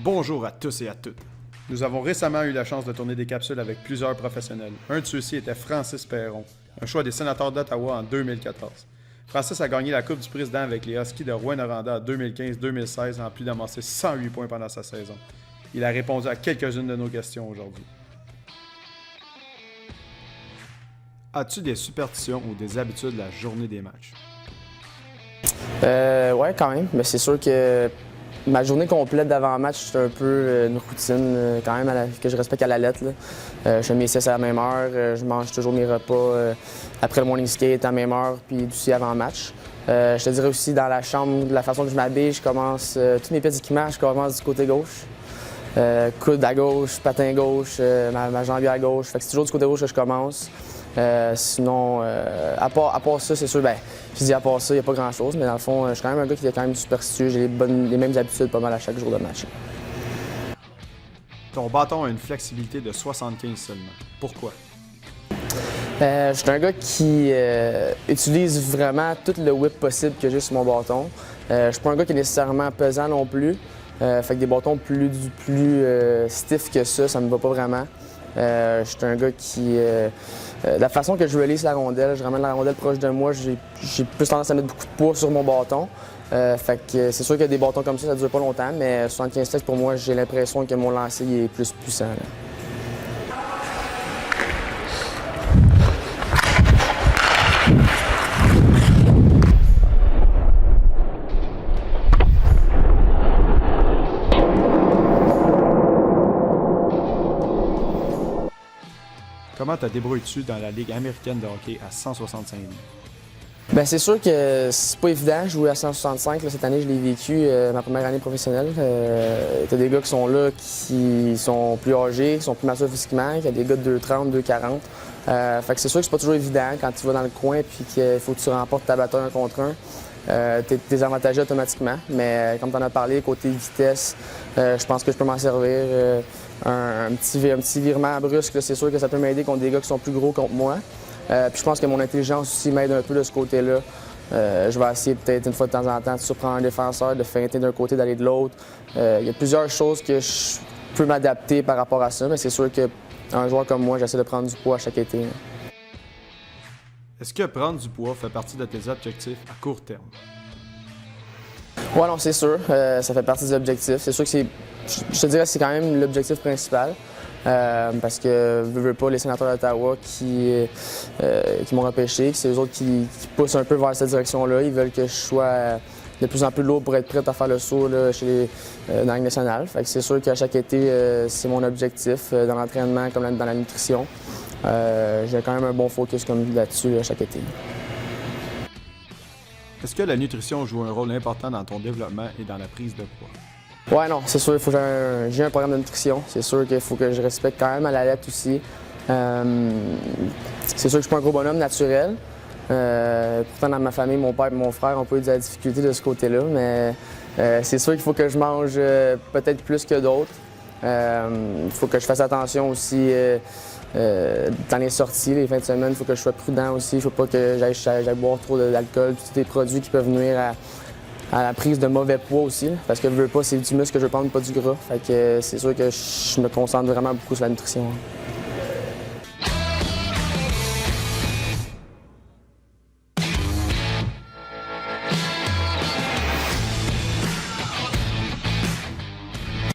Bonjour à tous et à toutes. Nous avons récemment eu la chance de tourner des capsules avec plusieurs professionnels. Un de ceux-ci était Francis Perron, un choix des sénateurs d'Ottawa en 2014. Francis a gagné la Coupe du Président avec les Huskies de Rouyn-Noranda en 2015-2016 en plus d'amasser 108 points pendant sa saison. Il a répondu à quelques-unes de nos questions aujourd'hui. As-tu des superstitions ou des habitudes la journée des matchs? Ouais, quand même. Mais c'est sûr que ma journée complète d'avant-match, c'est un peu une routine quand même que je respecte à la lettre. Je fais mes siestes à la même heure, je mange toujours mes repas après le morning skate à la même heure, puis aussi avant-match. Je te dirais aussi dans la chambre, de la façon que je m'habille, je commence tous mes petits équipements, je commence du côté gauche. Coude à gauche, patin gauche, ma jambière à gauche. Fait que c'est toujours du côté gauche que je commence. Sinon, à part ça, c'est sûr, je dis à part ça, il n'y a pas grand-chose, mais dans le fond, je suis quand même un gars qui est quand même superstitieux. J'ai les mêmes habitudes pas mal à chaque jour de match. Ton bâton a une flexibilité de 75 seulement. Pourquoi? Je suis un gars qui utilise vraiment tout le whip possible que j'ai sur mon bâton. Je suis pas un gars qui est nécessairement pesant non plus. Fait que des bâtons plus stiff que ça me va pas vraiment. Je suis un gars qui... la façon que je release la rondelle, je ramène la rondelle proche de moi, j'ai plus tendance à mettre beaucoup de poids sur mon bâton. Fait que c'est sûr que des bâtons comme ça dure pas longtemps, mais 75 steaks, pour moi, j'ai l'impression que mon lancer est plus puissant. Là. Comment te débrouilles-tu dans la Ligue américaine de hockey à 165 livres? C'est sûr que c'est pas évident de jouer à 165. Là, cette année, je l'ai vécu, ma première année professionnelle. T'as des gars qui sont là, qui sont plus âgés, qui sont plus matures physiquement. Il y a des gars de 2,30, 2,40. Fait que c'est sûr que c'est pas toujours évident quand tu vas dans le coin et qu'il faut que tu remportes ta bataille un contre un. T'es désavantagé automatiquement. Mais comme tu en as parlé, côté vitesse, je pense que je peux m'en servir. Un petit virement brusque, c'est sûr que ça peut m'aider contre des gars qui sont plus gros contre moi. Puis je pense que mon intelligence aussi m'aide un peu de ce côté-là. Je vais essayer peut-être une fois de temps en temps de surprendre un défenseur, de feinter d'un côté, d'aller de l'autre. Il y a plusieurs choses que je peux m'adapter par rapport à ça, mais c'est sûr qu'un joueur comme moi, j'essaie de prendre du poids à chaque été. Est-ce que prendre du poids fait partie de tes objectifs à court terme? Oui, non, c'est sûr. Ça fait partie des objectifs. C'est sûr que je te dirais que c'est quand même l'objectif principal. Parce que, veux pas, les sénateurs d'Ottawa qui m'ont repêché, c'est eux autres qui poussent un peu vers cette direction-là. Ils veulent que je sois de plus en plus lourd pour être prêt à faire le saut là, dans la Ligue nationale. Fait que c'est sûr qu'à chaque été, c'est mon objectif, dans l'entraînement comme dans la nutrition. J'ai quand même un bon focus là-dessus à chaque été. Est-ce que la nutrition joue un rôle important dans ton développement et dans la prise de poids? Ouais, non, c'est sûr, il faut que j'ai un programme de nutrition. C'est sûr qu'il faut que je respecte quand même à la lettre aussi. C'est sûr que je suis pas un gros bonhomme naturel. Pourtant, dans ma famille, mon père et mon frère ont pas eu de la difficulté de ce côté-là, mais c'est sûr qu'il faut que je mange peut-être plus que d'autres. Il faut que je fasse attention aussi dans les sorties, les fins de semaine. Il faut que je sois prudent aussi. Il ne faut pas que j'aille boire trop d'alcool, tous des produits qui peuvent nuire à la prise de mauvais poids aussi, parce que je veux pas, c'est du muscle que je veux prendre, pas du gras. Fait que c'est sûr que je me concentre vraiment beaucoup sur la nutrition.